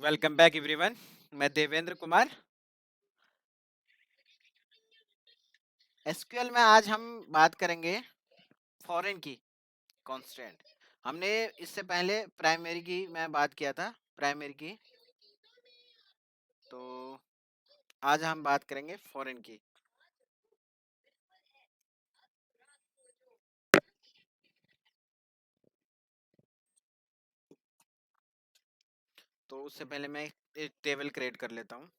Welcome back everyone. मैं Devendra Kumar. SQL में आज हम बात करेंगे फॉरेन की कांस्टेंट। हमने इससे पहले प्राइमरी की मैं बात किया था, प्राइमरी की। तो आज हम बात करेंगे फॉरेन की। तो उससे पहले मैं एक टेबल क्रिएट कर लेता हूँ।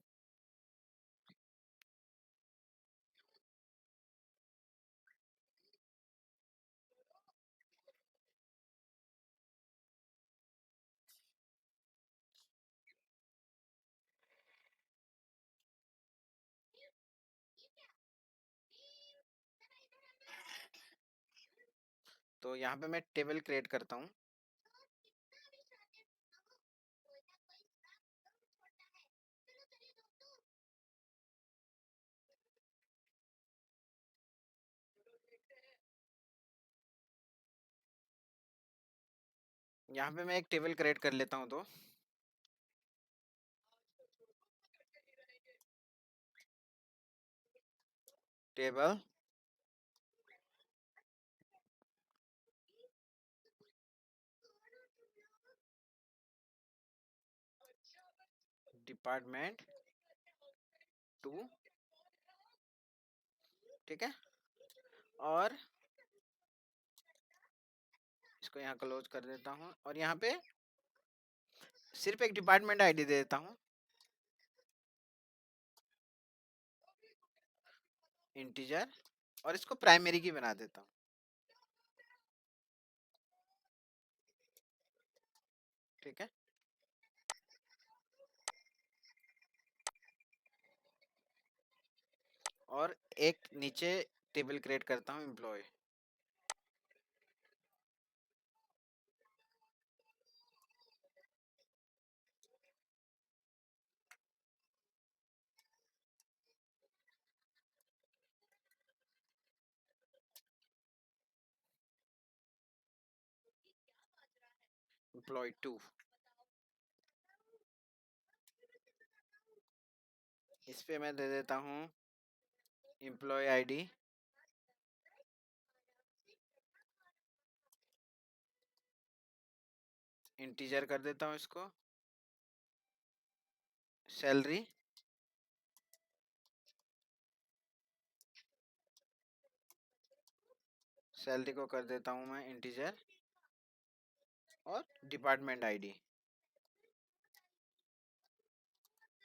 तो यहाँ पे मैं टेबल क्रिएट करता हूँ। यहाँ पे मैं एक टेबल क्रिएट कर लेता हूँ। तो टेबल डिपार्टमेंट टू, ठीक है। और इसको यहाँ क्लोज कर देता हूँ और यहाँ पे सिर्फ एक डिपार्टमेंट आईडी दे देता हूँ, इंटीजर। और इसको प्राइमरी की बना देता हूँ, ठीक है। और एक नीचे टेबल क्रिएट करता हूँ, एम्प्लॉय। एम्प्लॉय टू, इस पे मैं दे देता हूँ एम्प्लॉय आईडी, इंटीजर कर देता हूँ इसको। सैलरी, सैलरी को कर देता हूँ मैं इंटीजर। और डिपार्टमेंट आईडी,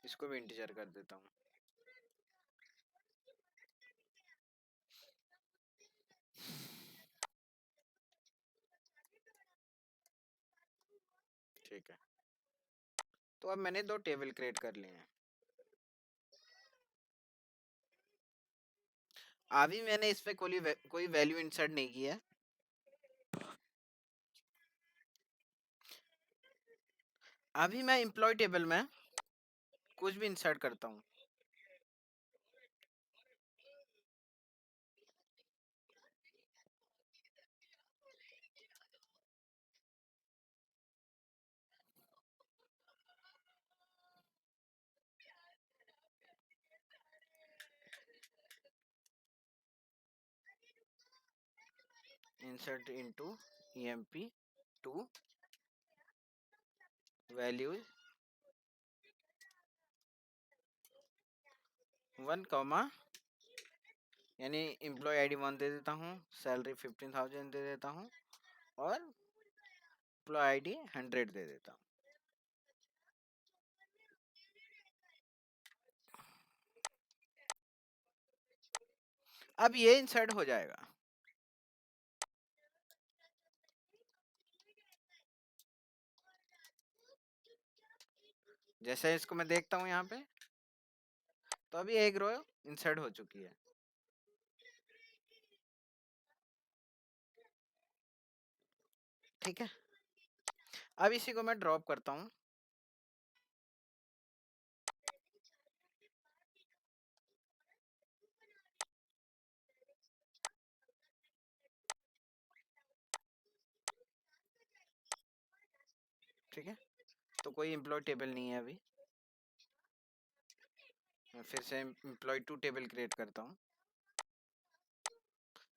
इसको भी इंटीजर कर देता हूँ, ठीक है। तो अब मैंने दो टेबल क्रिएट कर लिए हैं। अभी मैंने इस पे कोई वैल्यू इंसर्ट नहीं किया है। अभी मैं एम्प्लॉय टेबल में कुछ भी इंसर्ट करता हूँ। Insert into EMP to values 1 comma, यानी एम्प्लॉय आईडी 1 दे देता हूँ, सैलरी 15,000 दे देता हूँ और एम्प्लॉय आईडी 100 दे देता हूँ। अब ये इंसर्ट हो जाएगा। जैसे इसको मैं देखता हूँ यहाँ पे, तो अभी एक रो इंसर्ट हो चुकी है, ठीक है। अब इसी को मैं ड्रॉप करता हूँ। ठीक है। तो कोई एम्प्लॉय टेबल नहीं है अभी। मैं फिर से एम्प्लॉय टू टेबल क्रिएट करता हूँ,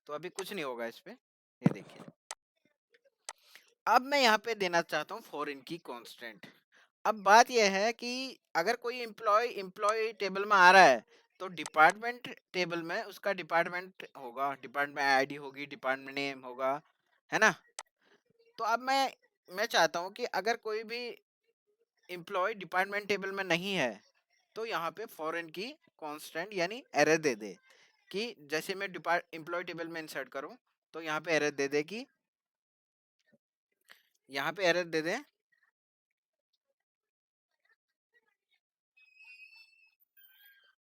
तो अभी कुछ नहीं होगा इस पे, ये देखिए। अब मैं यहाँ पे देना चाहता हूँ फॉरेन की कांस्टेंट। अब बात यह है कि अगर कोई एम्प्लॉय टेबल में आ रहा है, तो डिपार्टमेंट टेबल में उसका डिपार्टमेंट होगा, डिपार्टमेंट आईडी होगी, डिपार्टमेंट नेम होगा, है ना। तो अब मैं चाहता हूँ कि अगर कोई भी एम्प्लॉय डिपार्टमेंट टेबल में नहीं है, तो यहाँ पे फॉरेन की कांस्टेंट यानी एरर दे दे कि जैसे मैं एम्प्लॉय टेबल में इंसर्ट करूँ, तो यहाँ पे एरर दे दे कि यहाँ पे एरर दे दे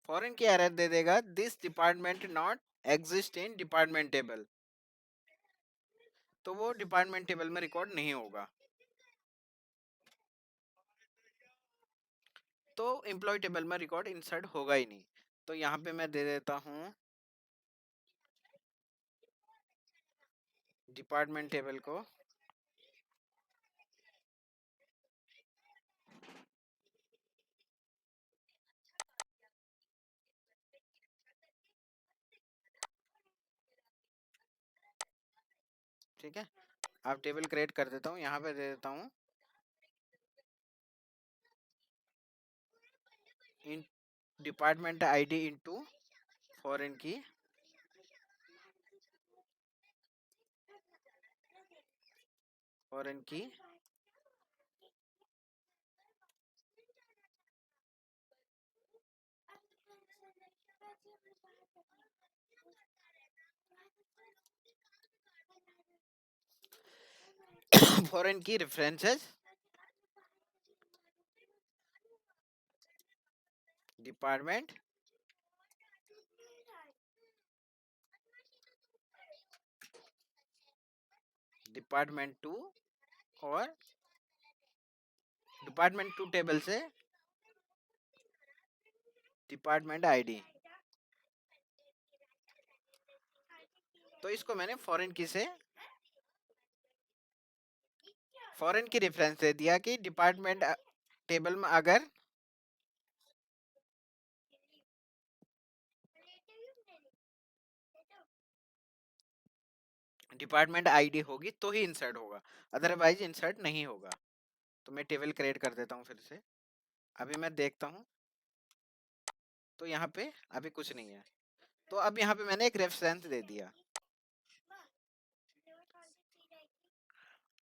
फॉरेन की एरर दे देगा, this department not exist in department table, तो वो डिपार्टमेंट टेबल में रिकॉर्ड नहीं होगा। तो एम्प्लॉय टेबल में रिकॉर्ड इंसर्ट होगा ही नहीं। तो यहाँ पे मैं दे देता हूँ डिपार्टमेंट टेबल को ठीक है। अब टेबल क्रिएट कर देता हूँ, यहाँ पे दे देता हूँ in department ID into foreign की फॉरेन की फॉरेन की रेफरेंसेस डिपार्टमेंट डिपार्टमेंट टू और डिपार्टमेंट टू टेबल से डिपार्टमेंट आईडी। तो इसको मैंने फॉरेन की रेफरेंस दे दिया कि डिपार्टमेंट टेबल में अगर डिपार्टमेंट आईडी होगी तो ही इंसर्ट होगा, अदरवाइज इंसर्ट नहीं होगा। तो मैं टेबल क्रिएट कर देता हूँ फिर से, अभी मैं देखता हूँ, तो यहाँ पे अभी कुछ नहीं है। तो अब यहाँ पे मैंने एक रेफरेंस दे दिया।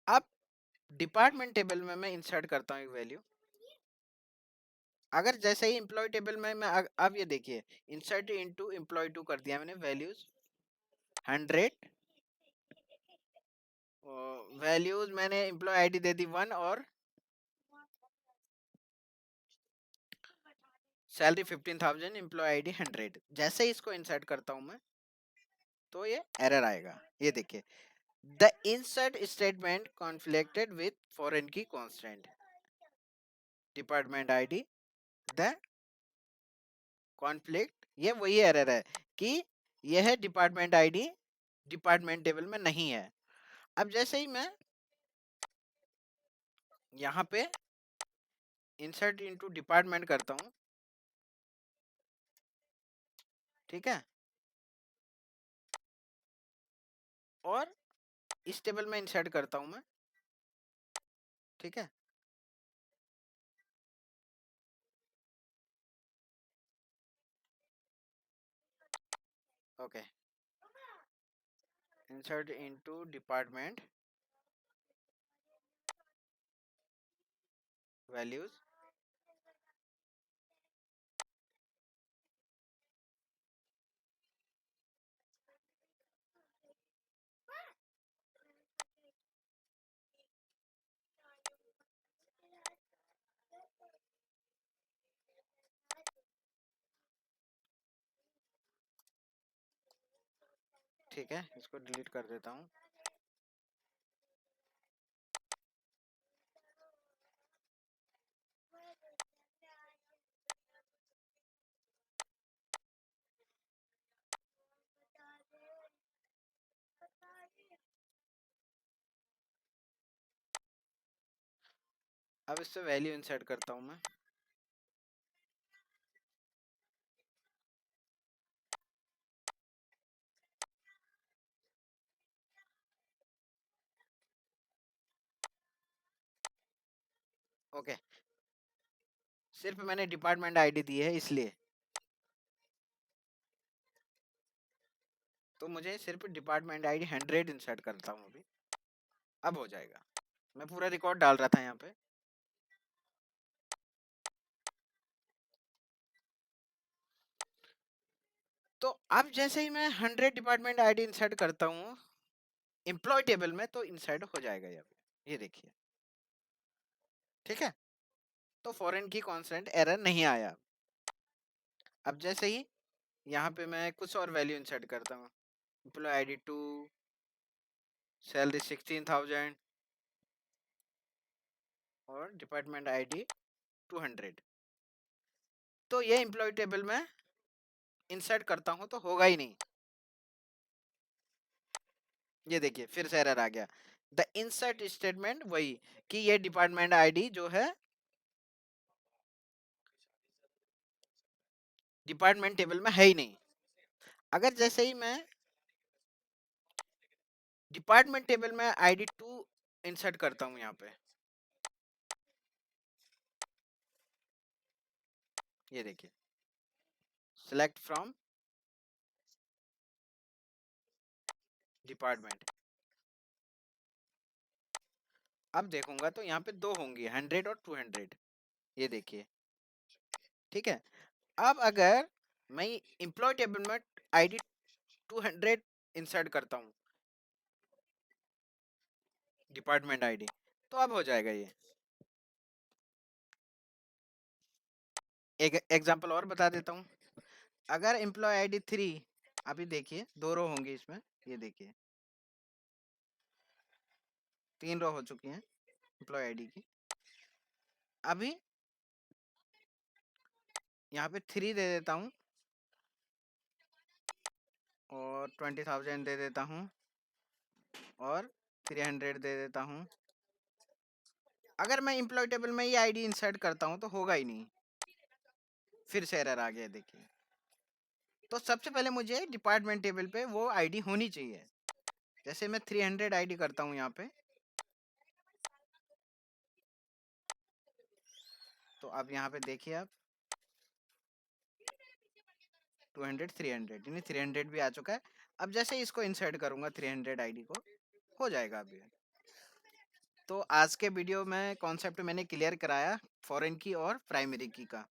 अब डिपार्टमेंट टेबल में मैं इंसर्ट करता हूँ एक वैल्यू। अगर जैसे ही एम्प्लॉय टेबल में मैं अब ये देखिए इंसर्ट इनटू एम्प्लॉय टू कर दिया मैंने, वैल्यूज 100, वैल्यूज मैंने एम्प्लॉय आईडी दे दी 1 और सैलरी 15,000, एम्प्लॉय आईडी 100। जैसे ही इसको इंसर्ट करता हूँ मैं, तो ये एरर आएगा, ये देखिए the insert statement conflicted with foreign key constant department ID the conflict, ये वही एरर है कि यह डिपार्टमेंट आईडी डिपार्टमेंट टेबल में नहीं है। अब जैसे ही मैं यहाँ पे इंसर्ट इनटू डिपार्टमेंट करता हूँ, ठीक है, और इस टेबल में इंसर्ट करता हूँ मैं, ठीक है, okay, insert into department values ठीक है, इसको डिलीट कर देता हूँ। अब इससे वैल्यू इंसर्ट करता हूँ मैं। ओके, सिर्फ मैंने डिपार्टमेंट आईडी दी है इसलिए, तो मुझे सिर्फ डिपार्टमेंट आईडी 100 इंसर्ट करता हूँ अभी। अब हो जाएगा। मैं पूरा रिकॉर्ड डाल रहा था यहाँ पे। तो अब जैसे ही मैं 100 डिपार्टमेंट आईडी इंसर्ट करता हूँ एम्प्लॉय टेबल में, तो इंसर्ट हो जाएगा यहाँ पे, ये देखिए। ठीक है, तो फॉरेन की कॉन्स्टेंट एरर नहीं आया। अब जैसे ही यहाँ पे मैं कुछ और वैल्यू इंसर्ट करता हूँ, एम्प्लॉय आईडी 2, सैलरी 16,000 और डिपार्टमेंट आईडी 200, तो ये एम्प्लॉय टेबल में इंसर्ट करता हूँ तो होगा ही नहीं। ये देखिए फिर से एरर आ गया। द इंसर्ट स्टेटमेंट वही कि ये डिपार्टमेंट आईडी जो है डिपार्टमेंट टेबल में है ही नहीं। अगर जैसे ही मैं डिपार्टमेंट टेबल में आईडी 2 इंसर्ट करता हूँ यहाँ पे, ये देखिए, सिलेक्ट फ्रॉम डिपार्टमेंट, अब देखूंगा तो यहाँ पे दो होंगी, 100 और 200, ये देखिए। ठीक है, अब अगर मैं एम्प्लॉय टेबल में आईडी 200 इंसर्ट करता हूँ डिपार्टमेंट आईडी, तो अब हो जाएगा ये। एक एग्जांपल और बता देता हूँ। अगर एम्प्लॉय आईडी 3, अभी देखिए 2 रो होंगी इसमें, ये देखिए 3 रो हो चुकी हैं एम्प्लॉय आईडी की। अभी यहाँ पे 3 दे देता हूँ और 20,000 दे देता हूँ और 300 दे देता हूँ। अगर मैं एम्प्लॉय टेबल में ये आईडी इंसर्ट करता हूँ तो होगा ही नहीं, फिर से एरर आ गया देखिए। तो सबसे पहले मुझे डिपार्टमेंट टेबल पे वो आईडी होनी चाहिए। जैसे मैं 300 आईडी करता हूँ यहाँ पे, तो अब यहाँ पे देखिए आप 200 300 यानी 300 भी आ चुका है। अब जैसे इसको इंसर्ट करूंगा 300 आईडी को, हो जाएगा अभी। तो आज के वीडियो में कॉन्सेप्ट मैंने क्लियर कराया फॉरेन की और प्राइमरी की का।